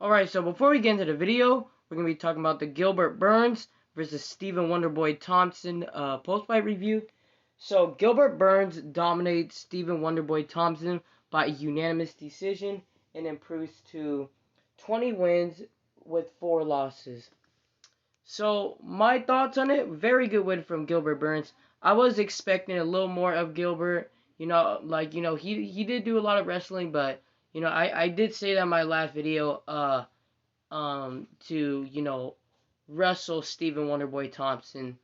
Alright, so before we get into the video, we're going to be talking about the Gilbert Burns versus Stephen Wonderboy Thompson post-fight review. So, Gilbert Burns dominates Stephen Wonderboy Thompson by unanimous decision and improves to 20 wins with 4 losses. So, my thoughts on it, very good win from Gilbert Burns. I was expecting a little more of Gilbert. He did do a lot of wrestling, but, I did say that in my last video, to, wrestle Stephen Wonderboy Thompson,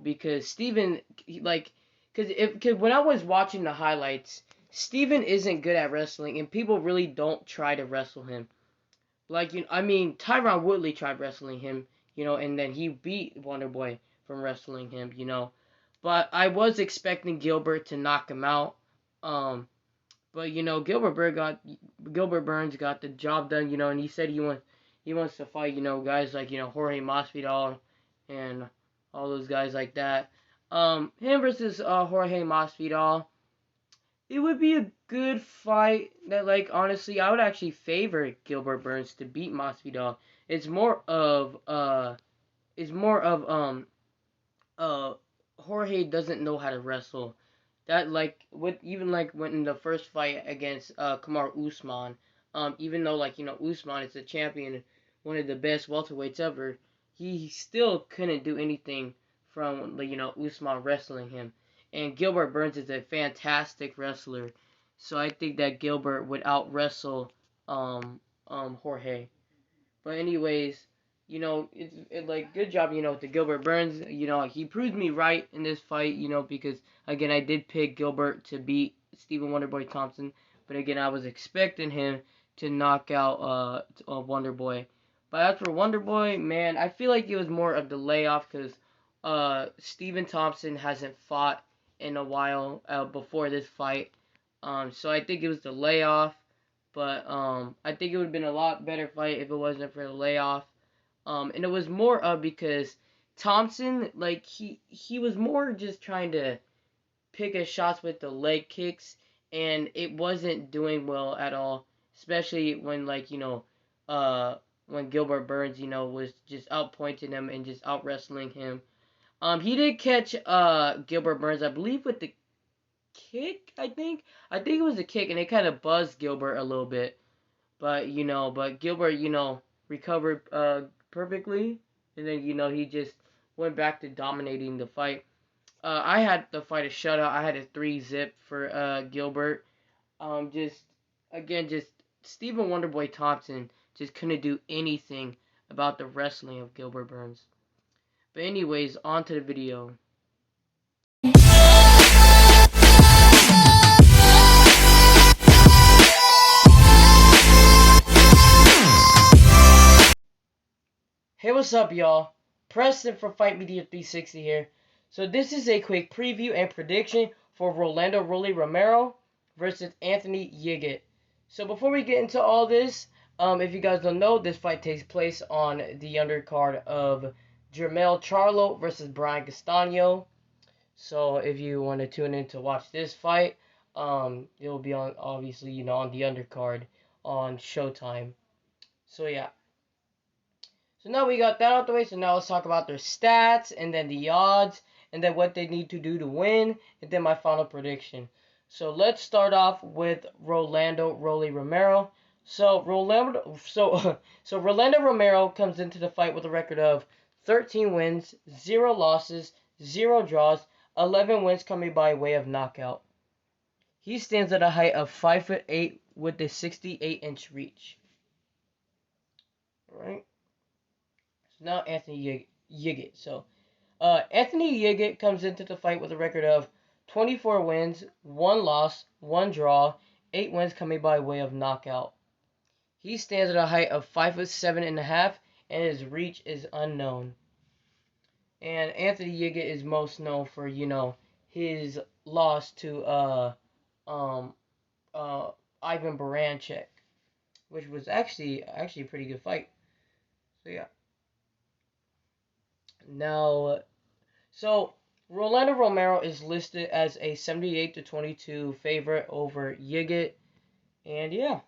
because Stephen, because when I was watching the highlights, Stephen isn't good at wrestling, and people really don't try to wrestle him. Tyron Woodley tried wrestling him, and then he beat Wonderboy from wrestling him, But I was expecting Gilbert to knock him out. But Gilbert Burns got the job done, and he said he wants to fight, guys like, Jorge Masvidal and all those guys like that. Him versus Jorge Masvidal, it would be a good fight. That, honestly, I would actually favor Gilbert Burns to beat Masvidal. It's more of Jorge doesn't know how to wrestle. That, when in the first fight against Kamaru Usman, even though, Usman is the champion, one of the best welterweights ever, he still couldn't do anything from Usman wrestling him. And Gilbert Burns is a fantastic wrestler, so I think that Gilbert would out wrestle Jorge. But anyways, good job, to Gilbert Burns. He proved me right in this fight, because, again, I did pick Gilbert to beat Stephen Wonderboy Thompson. But, again, I was expecting him to knock out Wonderboy. But as for Wonderboy, man, I feel like it was more of the layoff because Stephen Thompson hasn't fought in a while before this fight. So I think it was the layoff. But I think it would have been a lot better fight if it wasn't for the layoff. And it was more of because Thompson, he was more just trying to pick his shots with the leg kicks, and it wasn't doing well at all. Especially when, when Gilbert Burns, was just outpointing him and just out wrestling him. He did catch Gilbert Burns, I believe, with the kick. I think it was a kick, and it kind of buzzed Gilbert a little bit. But Gilbert, recovered perfectly, and then he just went back to dominating the fight. I had the fight a shutout. I had a 3-zip for Gilbert. Just Stephen Wonderboy Thompson just couldn't do anything about the wrestling of Gilbert Burns. But anyways, on to the video. Hey, what's up, y'all? Preston from Fight Media 360 here. So this is a quick preview and prediction for Rolando Romero versus Anthony Yigit. So before we get into all this, if you guys don't know, this fight takes place on the undercard of Jermell Charlo versus Brian Castano. So if you want to tune in to watch this fight, it will be on, obviously, on the undercard on Showtime. So yeah. So now we got that out the way, so now let's talk about their stats, and then the odds, and then what they need to do to win, and then my final prediction. So let's start off with Rolando Romero. So Rolando Romero comes into the fight with a record of 13 wins, 0 losses, 0 draws, 11 wins coming by way of knockout. He stands at a height of 5'8" with a 68-inch reach. Alright. Now Anthony Yigit. So Anthony Yigit comes into the fight with a record of 24 wins, 1 loss, 1 draw, 8 wins coming by way of knockout. He stands at a height of 5'7.5", and his reach is unknown. And Anthony Yigit is most known for, his loss to Ivan Baranchyk, which was actually a pretty good fight. So yeah. Now, so Rolando Romero is listed as a 78-22 favorite over Yigit, and yeah.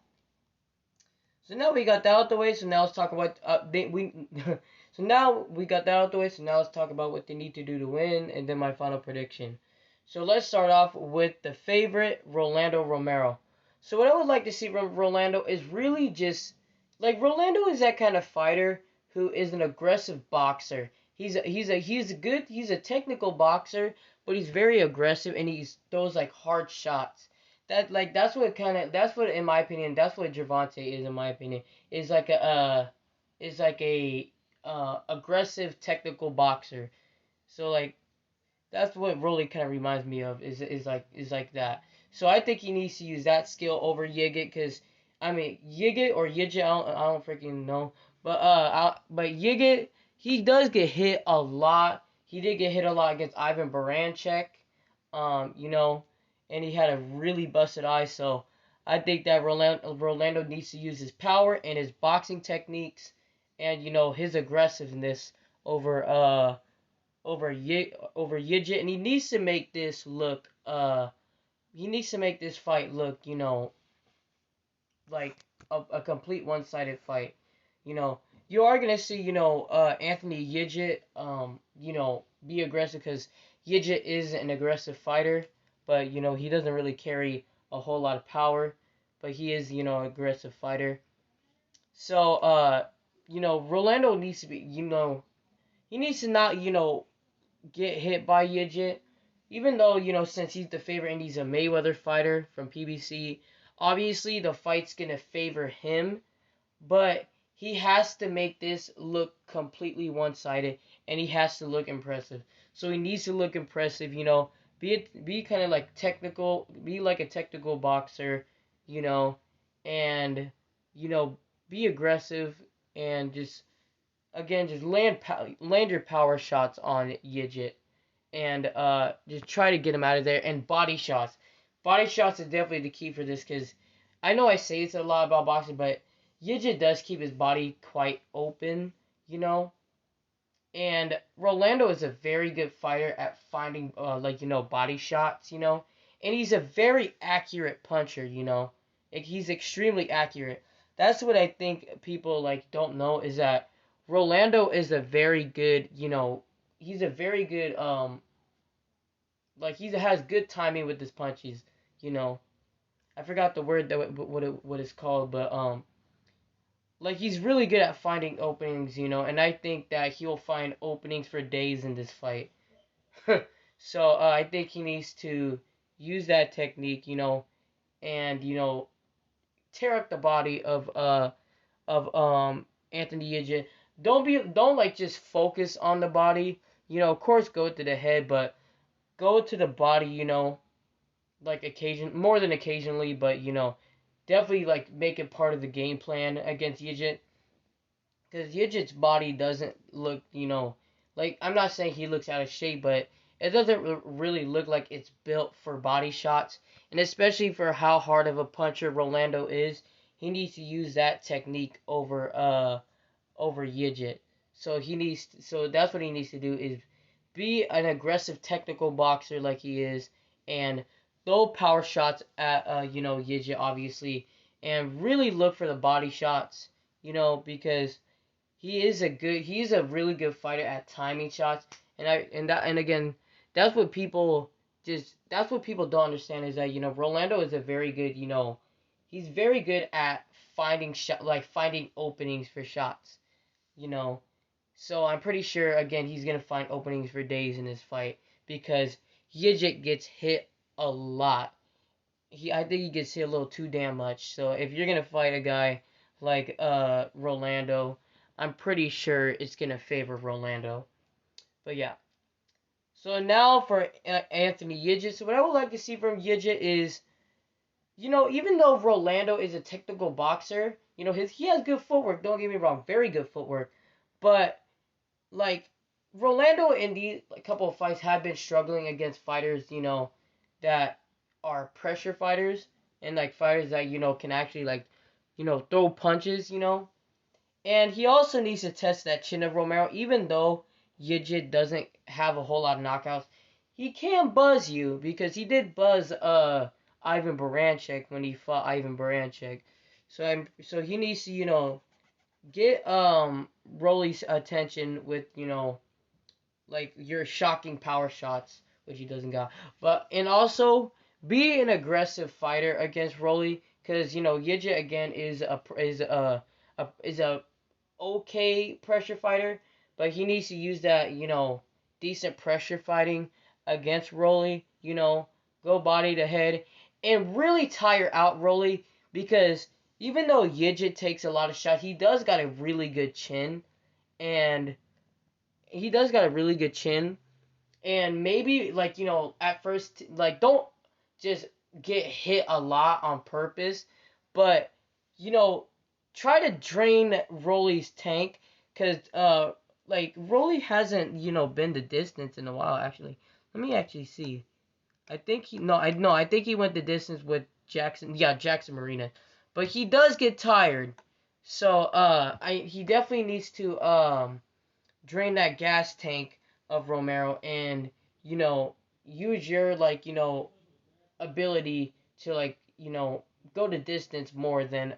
So now we got that out the way. So now let's talk about So now we got that out the way. So now let's talk about what they need to do to win, and then my final prediction. So let's start off with the favorite, Rolando Romero. So what I would like to see from Rolando is really just like Rolando is that kind of fighter who is an aggressive boxer. He's a technical boxer, but he's very aggressive and he throws like hard shots. That's what in my opinion that's what Gervonta is in my opinion is like a aggressive technical boxer. So like that's what Rolly kind of reminds me of is like that. So I think he needs to use that skill over Yigit because I mean Yigit or Yigit I don't freaking know, but Yigit he does get hit a lot. He did get hit a lot against Ivan Baranchek, you know, and he had a really busted eye. So I think that Rolando needs to use his power and his boxing techniques, and you know his aggressiveness over over Yigit, and he needs to make this look he needs to make this fight look, you know, like a complete one-sided fight. You know, you are gonna see, you know, Anthony Yigit, you know, be aggressive because Yigit is an aggressive fighter, but you know he doesn't really carry a whole lot of power, but he is, you know, an aggressive fighter. So, you know, Rolando needs to be, you know, he needs to not, you know, get hit by Yigit. Even though, you know, since he's the favorite and he's a Mayweather fighter from PBC, obviously the fight's going to favor him. But he has to make this look completely one-sided and he has to look impressive. So he needs to look impressive, you know, be kind of like technical, be like a technical boxer, you know, and, you know, be aggressive and just, again, just land your power shots on Yigit and just try to get him out of there. And body shots. Body shots is definitely the key for this because I know I say it's a lot about boxing, but Yigit does keep his body quite open, you know. And Rolando is a very good fighter at finding, like, you know, body shots, you know. And he's a very accurate puncher, you know. Like, he's extremely accurate. That's what I think people, like, don't know is that Rolando is a very good, you know, he's a very good, like, he has good timing with his punches, you know. I forgot the word that what it's called, but, like he's really good at finding openings, you know, and I think that he'll find openings for days in this fight. So I think he needs to use that technique, you know, and you know tear up the body of Anthony Yigit. Don't like just focus on the body, you know. Of course, go to the head, but go to the body, you know, like more than occasionally, but you know, definitely like make it part of the game plan against Yigit. Because Yigit's body doesn't look, you know, like I'm not saying he looks out of shape, but it doesn't really look like it's built for body shots. And especially for how hard of a puncher Rolando is, he needs to use that technique over Yigit. So that's what he needs to do is be an aggressive technical boxer like he is, and throw power shots at you know Yigit obviously, and really look for the body shots, you know, because he's a really good fighter at timing shots, and again that's what people don't understand is that you know Rolando is a very good, you know, he's very good at finding openings for shots, you know. So I'm pretty sure again he's gonna find openings for days in this fight because Yijit gets hit a lot. I think he gets hit a little too damn much. So if you're gonna fight a guy like Rolando, I'm pretty sure it's gonna favor Rolando. But yeah. So now for Anthony Yigit. So what I would like to see from Yigit is, you know, even though Rolando is a technical boxer, you know, he has good footwork. Don't get me wrong, very good footwork. But like Rolando in these couple of fights have been struggling against fighters, you know, that are pressure fighters and like fighters that you know can actually like, you know, throw punches, you know. And he also needs to test that chin of Romero, even though Yigit doesn't have a whole lot of knockouts. He can buzz you because he did buzz Ivan Baranchek when he fought Ivan Baranchek. So he needs to, get Rolly's attention with, like your shocking power shots, which he doesn't got. But and also be an aggressive fighter against Rolly, because Yigit again is a okay pressure fighter, but he needs to use that decent pressure fighting against Rolly. Go body to head and really tire out Rolly, because even though Yigit takes a lot of shots, he does got a really good chin, and he does got a really good chin, and maybe like at first like don't just get hit a lot on purpose, but you know try to drain Rolly's tank, because like Rolly hasn't been the distance in a while. Actually, let me actually see. I think he no I no I think he went the distance with Jackson. Yeah, Jackson Marina, but he does get tired. So he definitely needs to drain that gas tank of Romero, and use your ability to go the distance more than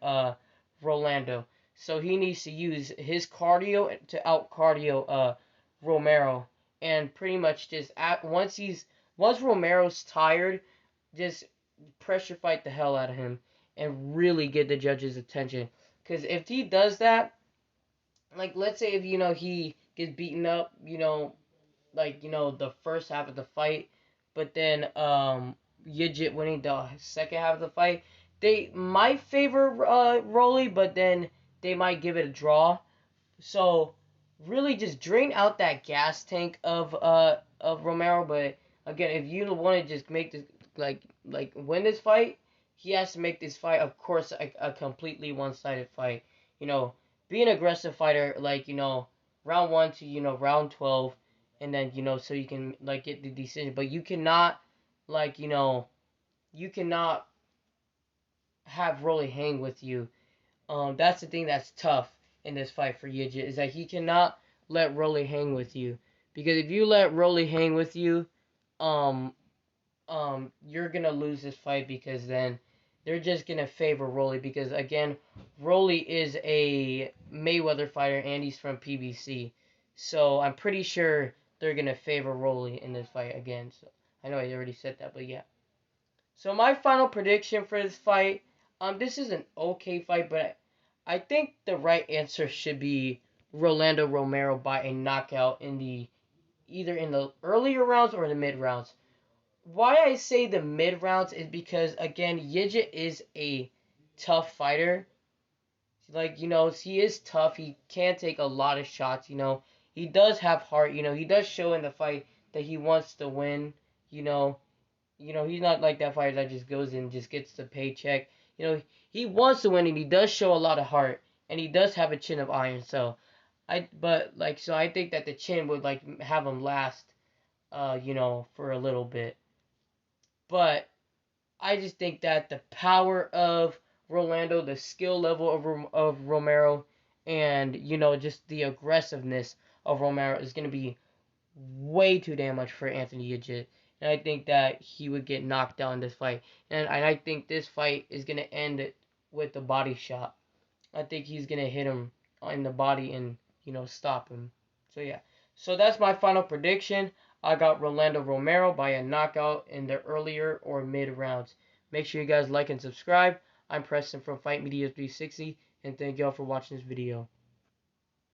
Rolando. So he needs to use his cardio to out cardio Romero, and pretty much just once Romero's tired, just pressure fight the hell out of him and really get the judge's attention. Because if he does that, like let's say if he gets beaten up, the first half of the fight, but then Yigit winning the second half of the fight, they might favor Rolly, but then they might give it a draw. So really just drain out that gas tank of Romero. But again, if you want to just make this win this fight, he has to make this fight, of course, a completely one-sided fight. You know, be an aggressive fighter, round one to round 12, and then so you can get the decision. But you cannot like you cannot have Rolly hang with you. That's the thing that's tough in this fight for Yigit, is that he cannot let Rolly hang with you, because if you let Rolly hang with you, um, you're gonna lose this fight, because then they're just gonna favor Rolly, because again, Rolly is a Mayweather fighter and he's from PBC, so I'm pretty sure they're gonna favor Rolly in this fight again. So I know I already said that, but yeah. So my final prediction for this fight, this is an okay fight, but I think the right answer should be Rolando Romero by a knockout in the either in the earlier rounds or the mid rounds. Why I say the mid rounds is because again, Yigit is a tough fighter. He is tough. He can take a lot of shots. He does have heart. He does show in the fight that he wants to win. You know, he's not like that fighter that just goes in and just gets the paycheck. He wants to win, and he does show a lot of heart, and he does have a chin of iron. So I think that the chin would have him last, for a little bit. But I just think that the power of Rolando, the skill level of Romero, and just the aggressiveness of Romero is gonna be way too damn much for Anthony Yigit. And I think that he would get knocked down in this fight. And I think this fight is going to end with a body shot. I think he's going to hit him in the body and, stop him. So, yeah. So, that's my final prediction. I got Rolando Romero by a knockout in the earlier or mid rounds. Make sure you guys like and subscribe. I'm Preston from Fight Media 360. And thank y'all for watching this video.